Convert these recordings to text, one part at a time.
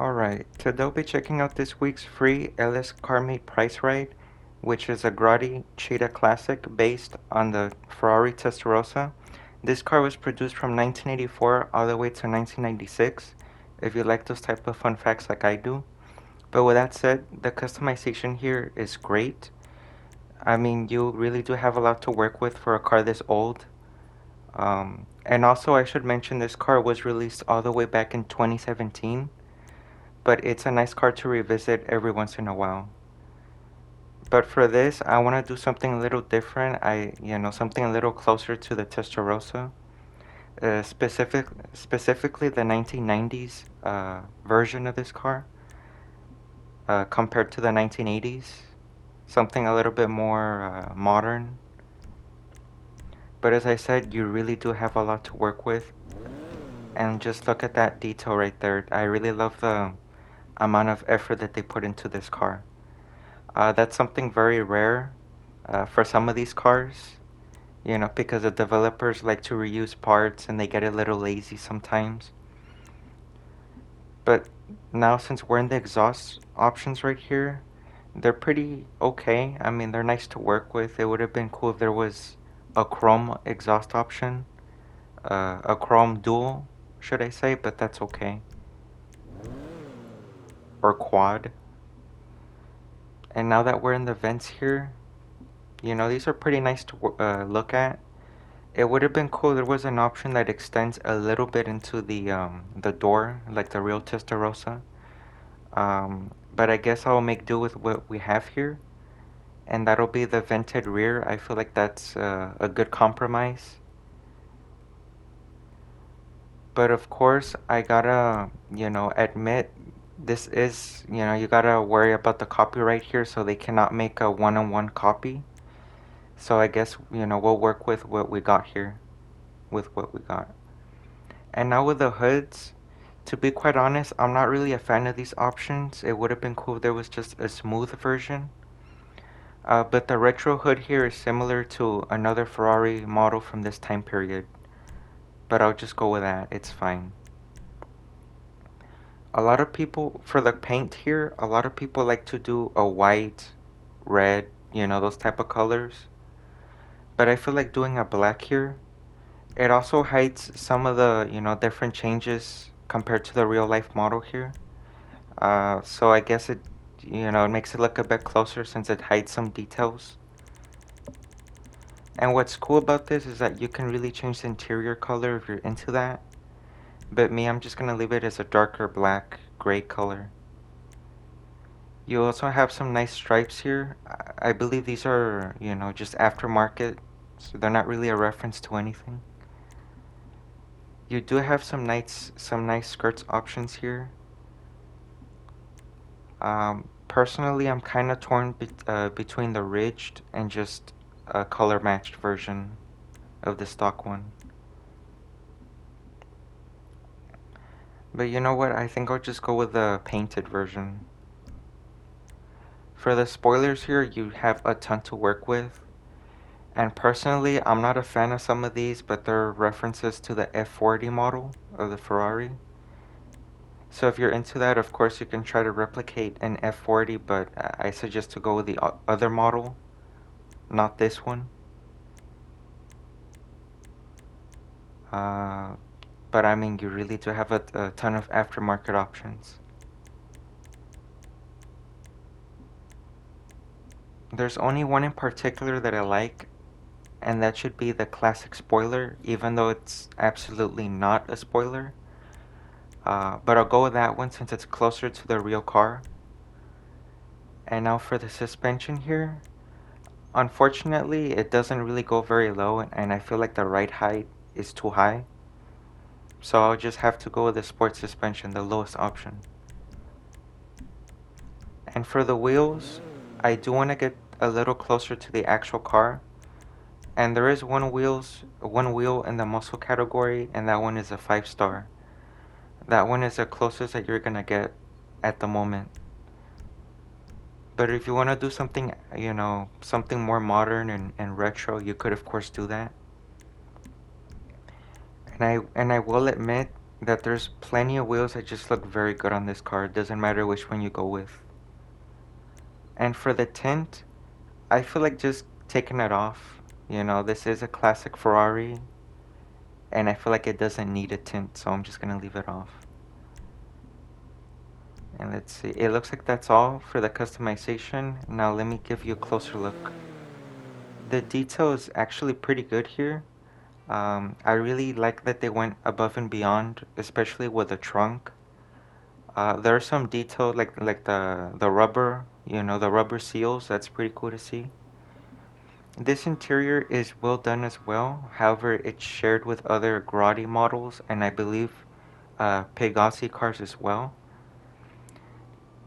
Alright, today we'll be checking out this week's free LS Carmate price ride, which is a Grotti Cheetah Classic based on the Ferrari Testarossa. This car was produced from 1984 all the way to 1996, if you like those type of fun facts like I do. But with that said, the customization here is great. I mean, you really do have a lot to work with for a car this old. And also I should mention this car was released all the way back in 2017, but it's a nice car to revisit every once in a while. But for this, I want to do something a little different. Something a little closer to the Testarossa, specifically the 1990s version of this car, compared to the 1980s. Something a little bit more modern. But as I said, you really do have a lot to work with. And just look at that detail right there. I really love the amount of effort that they put into this car. That's something very rare for some of these cars, because the developers like to reuse parts and they get a little lazy sometimes. But now, since we're in the exhaust options right here, they're pretty okay. I mean, they're nice to work with. It would have been cool if there was a chrome exhaust option, a chrome dual, should I say, but that's okay. Or quad. And now that we're in the vents here, these are pretty nice to look at. It would have been cool if there was an option that extends a little bit into the door, like the real Testarossa. But I guess I'll make do with what we have here, and that'll be the vented rear. I feel like that's a good compromise. But of course, I gotta, admit this is, you gotta worry about the copyright here, so they cannot make a one-on-one copy. So I guess, we'll work with what we got here, with what we got. And now with the hoods, to be quite honest, I'm not really a fan of these options. It would have been cool if there was just a smooth version. But the retro hood here is similar to another Ferrari model from this time period. But I'll just go with that, it's fine. A lot of people, for the paint here, a lot of people like to do a white, red, those type of colors. But I feel like doing a black here, it also hides some of the, different changes compared to the real life model here. So I guess it makes it look a bit closer since it hides some details. And what's cool about this is that you can really change the interior color if you're into that. But me, I'm just gonna leave it as a darker black, gray color. You also have some nice stripes here. I believe these are, just aftermarket, so they're not really a reference to anything. You do have some nice skirts options here. Personally, I'm kind of torn between the ridged and just a color matched version of the stock one. But you know what? I think I'll just go with the painted version. For the spoilers here, you have a ton to work with. And personally, I'm not a fan of some of these, but they're references to the F40 model of the Ferrari. So if you're into that, of course, you can try to replicate an F40, but I suggest to go with the other model, not this one. Uh, but I mean, you really do have a ton of aftermarket options. There's only one in particular that I like, and that should be the classic spoiler, even though it's absolutely not a spoiler. But I'll go with that one since it's closer to the real car. And now for the suspension here. Unfortunately, it doesn't really go very low, and I feel like the ride height is too high. So I'll just have to go with the sport suspension, the lowest option. And for the wheels, I do want to get a little closer to the actual car. And there is one wheel in the muscle category, and that one is a 5-star. That one is the closest that you're gonna get at the moment. But if you want to do something, something more modern and retro, you could of course do that. And I will admit, that there's plenty of wheels that just look very good on this car. It doesn't matter which one you go with. And for the tint, I feel like just taking it off. You know, this is a classic Ferrari, and I feel like it doesn't need a tint, so I'm just gonna leave it off. And let's see, it looks like that's all for the customization. Now let me give you a closer look. The detail is actually pretty good here. I really like that they went above and beyond, especially with the trunk. There are some detail like the rubber, you know, the rubber seals. That's pretty cool to see. This interior is well done as well. However, it's shared with other Grotti models and I believe Pegassi cars as well.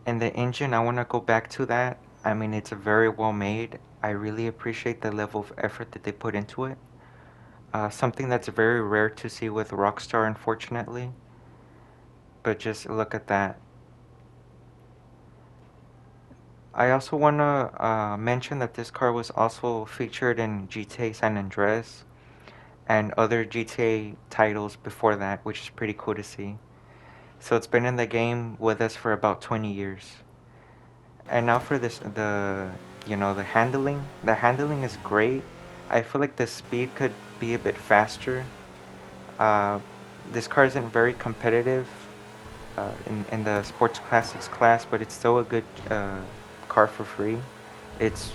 And the engine, I want to go back to that. I mean, it's very well made. I really appreciate the level of effort that they put into it. Something that's very rare to see with Rockstar, unfortunately. But just look at that. I also want to mention that this car was also featured in GTA San Andreas and other GTA titles before that, which is pretty cool to see. So it's been in the game with us for about 20 years. And now for this, the handling. The handling is great. I feel like the speed could be a bit faster. Uh, this car isn't very competitive in the sports classics class, but it's still a good car for free. It's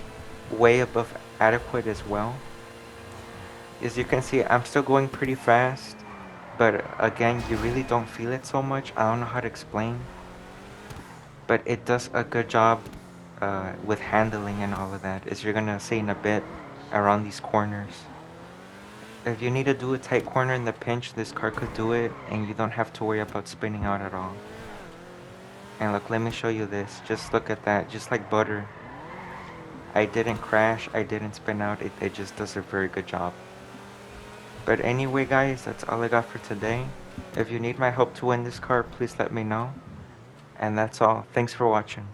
way above adequate as well. As you can see, I'm still going pretty fast, but again, you really don't feel it so much. I don't know how to explain, but it does a good job with handling and all of that, as you're gonna see in a bit around these corners. If you need to do a tight corner in the pinch, this car could do it, and you don't have to worry about spinning out at all. And look, let me show you this. Just look at that, just like butter. I didn't crash, I didn't spin out, it just does a very good job. But anyway guys, that's all I got for today. If you need my help to win this car, please let me know. And that's all. Thanks for watching.